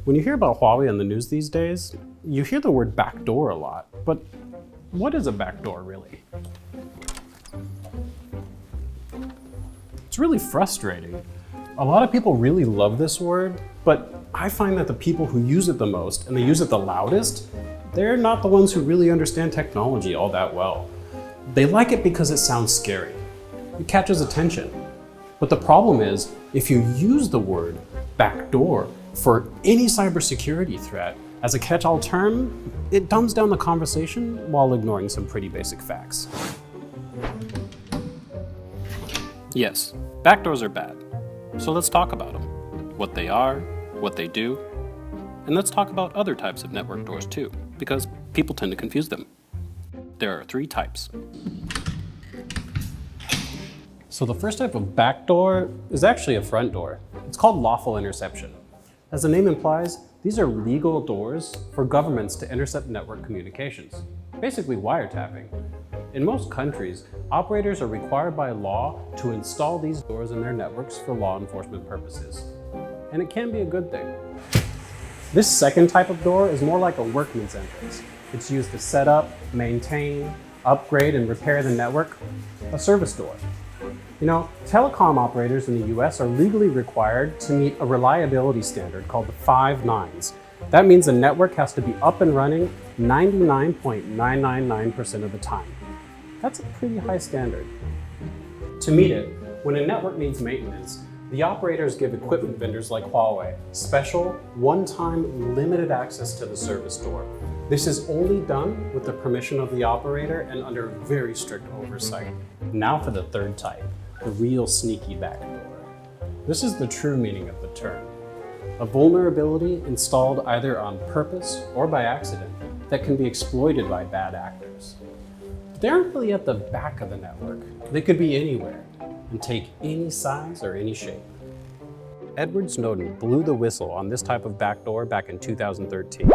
When you hear about Huawei on the news these days, you hear the word backdoor a lot, but what is a backdoor really? It's really frustrating. A lot of people really love this word, but I find that the people who use it the most and they use it the loudest, they're not the ones who really understand technology all that well. They like it because it sounds scary. It catches attention. But the problem is, if you use the word backdoor for any cybersecurity threat as a catch-all term, it dumbs down the conversation while ignoring some pretty basic facts. Yes, backdoors are bad. So let's talk about them. What they are, what they do, and let's talk about other types of network doors too, because people tend to confuse them. There are 3 types. So the first type of backdoor is actually a front door. It's called lawful interception. As the name implies, these are legal doors for governments to intercept network communications, basically wiretapping. In most countries, operators are required by law to install these doors in their networks for law enforcement purposes. And it can be a good thing. This second type of door is more like a workman's entrance. It's used to set up, maintain, upgrade, and repair the network, a service door. You know, telecom operators in the US are legally required to meet a reliability standard called the 5 nines. That means the network has to be up and running 99.999% of the time. That's a pretty high standard. To meet it, when a network needs maintenance, the operators give equipment vendors like Huawei special, one-time, limited access to the service door. This is only done with the permission of the operator and under very strict oversight. Now for the third type, the real sneaky backdoor. This is the true meaning of the term. A vulnerability installed either on purpose or by accident that can be exploited by bad actors. They aren't really at the back of the network. They could be anywhere and take any size or any shape. Edward Snowden blew the whistle on this type of backdoor back in 2013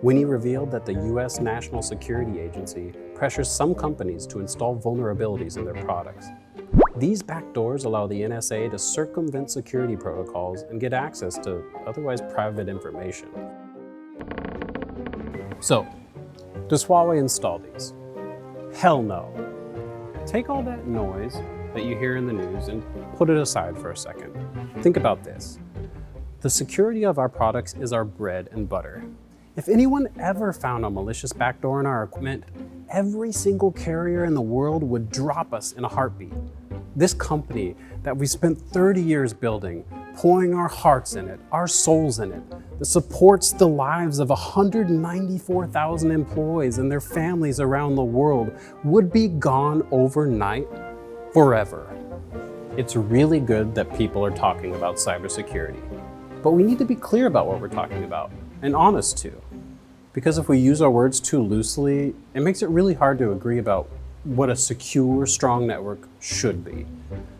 when he revealed that the US National Security Agency pressures some companies to install vulnerabilities in their products. These backdoors allow the NSA to circumvent security protocols and get access to otherwise private information. So, does Huawei install these? Hell no. Take all that noise that you hear in the news and put it aside for a second. Think about this. The security of our products is our bread and butter. If anyone ever found a malicious backdoor in our equipment, every single carrier in the world would drop us in a heartbeat. This company that we spent 30 years building, pouring our hearts in it, our souls in it, that supports the lives of 194,000 employees and their families around the world, would be gone overnight, forever. It's really good that people are talking about cybersecurity, but we need to be clear about what we're talking about, and honest too. Because if we use our words too loosely, it makes it really hard to agree about what a secure, strong network should be.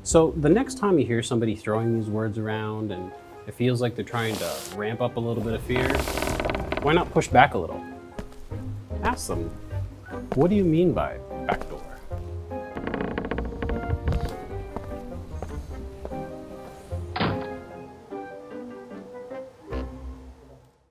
So the next time you hear somebody throwing these words around and it feels like they're trying to ramp up a little bit of fear, why not push back a little? Ask them, what do you mean by backdoor?